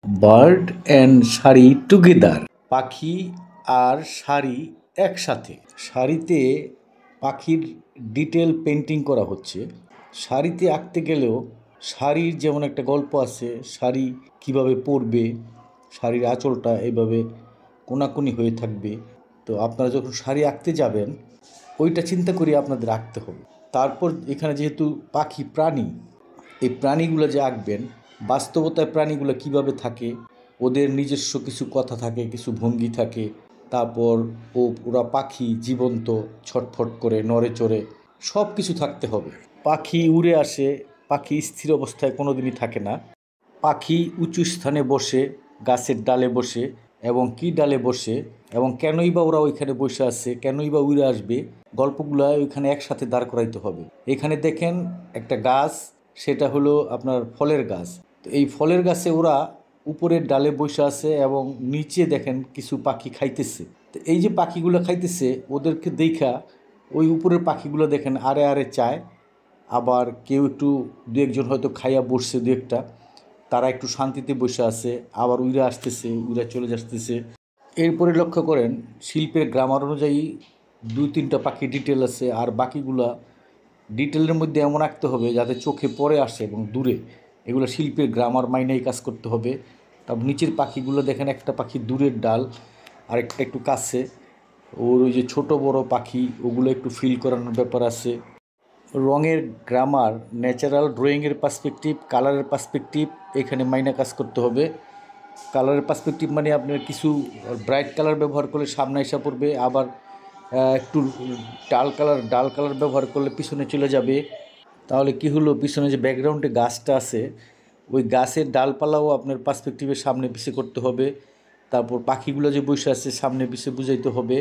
Bird and sari together. পাখি আর শাড়ি একসাথে। শাড়িতে পাখির ডিটেল পেন্টিং করা হচ্ছে। শাড়িতে আঁকতে গেলেও শাড়ির যেমন একটা গল্প আছে, শাড়ি কিভাবে পরবে, শাড়ির আঁচলটা এইভাবে কোনাকুনি হয়ে থাকবে। তো আপনারা যখন শাড়ি আঁকতে যাবেন ওইটা চিন্তা করে আপনাদের আঁকতে হবে। তারপর এখানে যেহেতু পাখি প্রাণী, এই প্রাণীগুলো যে আঁকবেন, বাস্তবতায় প্রাণীগুলো কিভাবে থাকে, ওদের নিজস্ব কিছু কথা থাকে, কিছু ভঙ্গি থাকে। তারপর ওরা পাখি জীবন্ত, ছটফট করে, নড়ে চড়ে, সব কিছু থাকতে হবে। পাখি উড়ে আসে, পাখি স্থির অবস্থায় কোনো দিনই থাকে না। পাখি উঁচু স্থানে বসে, গাছের ডালে বসে, এবং কি ডালে বসে, এবং কেনই বা ওরা ওইখানে বসে আছে, কেনই বা উড়ে আসবে, গল্পগুলো ওইখানে একসাথে দাঁড় করাইতে হবে। এখানে দেখেন একটা গাছ, সেটা হলো আপনার ফলের গাছ। তো এই ফলের গাছে ওরা উপরের ডালে বসে আছে এবং নিচে দেখেন কিছু পাখি খাইতেছে। তো এই যে পাখিগুলো খাইতেছে, ওদেরকে দেখা ওই উপরের পাখিগুলো দেখেন আরে আরে চায়। আবার কেউ একটু দু একজন হয়তো খাইয়া বসছে, দু একটা, তারা একটু শান্তিতে বসে আছে, আবার উইরা আসতেছে, উইরা চলে আসতেছে। এরপরে লক্ষ্য করেন শিল্পের গ্রামার অনুযায়ী দুই তিনটা পাখি ডিটেল আছে, আর বাকিগুলা ডিটেলের মধ্যে এমন আঁকতে হবে যাতে চোখে পড়ে আসে এবং দূরে। এগুলো শিল্পের গ্রামার মাইনেই কাজ করতে হবে। তারপর নিচের পাখিগুলো দেখেন, একটা পাখি দূরের ডাল, আরেকটা একটু কাছে। ওর ওই যে ছোট বড় পাখি, ওগুলো একটু ফিল করানোর ব্যাপার আছে। রঙের গ্রামার, ন্যাচারাল ড্রয়িংয়ের পার্সপেক্টিভ, কালারের পার্সপেক্টিভ এখানে মাইনে কাজ করতে হবে। কালারের পার্সপেক্টিভ মানে আপনার কিছু ব্রাইট কালার ব্যবহার করলে সামনে এসে পড়বে, আবার একটু ডাল কালার ব্যবহার করলে পিছনে চলে যাবে। তাহলে কি হলো, পিছনে যে ব্যাকগ্রাউন্ডে গাছটা আছে, ওই গাছের ডালপালাও আপনার পার্সপেক্টিভের সামনে পিছে করতে হবে। তারপর পাখিগুলো যে বসে আছে সামনে পিছে বুঝাইতে হবে।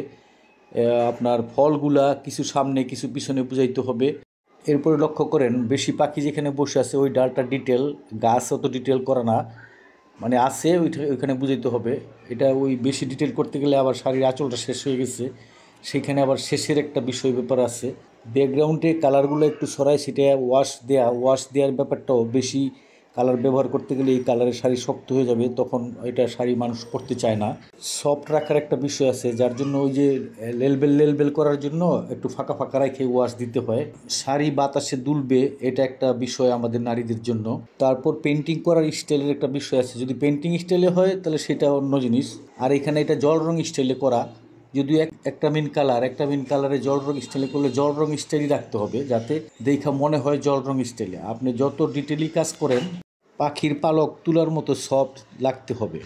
আপনার ফলগুলা কিছু সামনে কিছু পিছনে বুঝাইতে হবে। এরপরে লক্ষ্য করেন বেশি পাখি যেখানে বসে আছে ওই ডালটা ডিটেল, গাছ অত ডিটেল করা না, মানে আছে ওইখানে বুঝাইতে হবে। এটা ওই বেশি ডিটেল করতে গেলে আবার শাড়ির আঁচলটা শেষ হয়ে গেছে, সেইখানে আবার শেষের একটা বিষয় ব্যাপার আছে। ব্যাকগ্রাউন্ডে কালারগুলো একটু সরাই সেটা ওয়াশ দেওয়ার ব্যাপারটাও বেশি। কালার ব্যবহার করতে গেলে এই কালারের শাড়ি শক্ত হয়ে যাবে, তখন এটা শাড়ি মানুষ পরতে চায় না। সফট রাখার একটা বিষয় আছে, যার জন্য ওই যে লেলবেল করার জন্য একটু ফাঁকা ফাঁকা রেখে ওয়াশ দিতে হয়। শাড়ি বাতাসে দুলবে, এটা একটা বিষয় আমাদের নারীদের জন্য। তারপর পেন্টিং করার স্টাইলের একটা বিষয় আছে, যদি পেন্টিং স্টাইলে হয় তাহলে সেটা অন্য জিনিস। আর এখানে এটা জল রং স্টাইলে করা, যদিও একটা মেন কালারে জল রং স্টাইলে করলে জল রং স্টাইলই রাখতে হবে, যাতে দেখা মনে হয় জল রং স্টাইলে। আপনি যত ডিটেইলি কাজ করেন, পাখির পালক তুলার মতো সফট লাগতে হবে।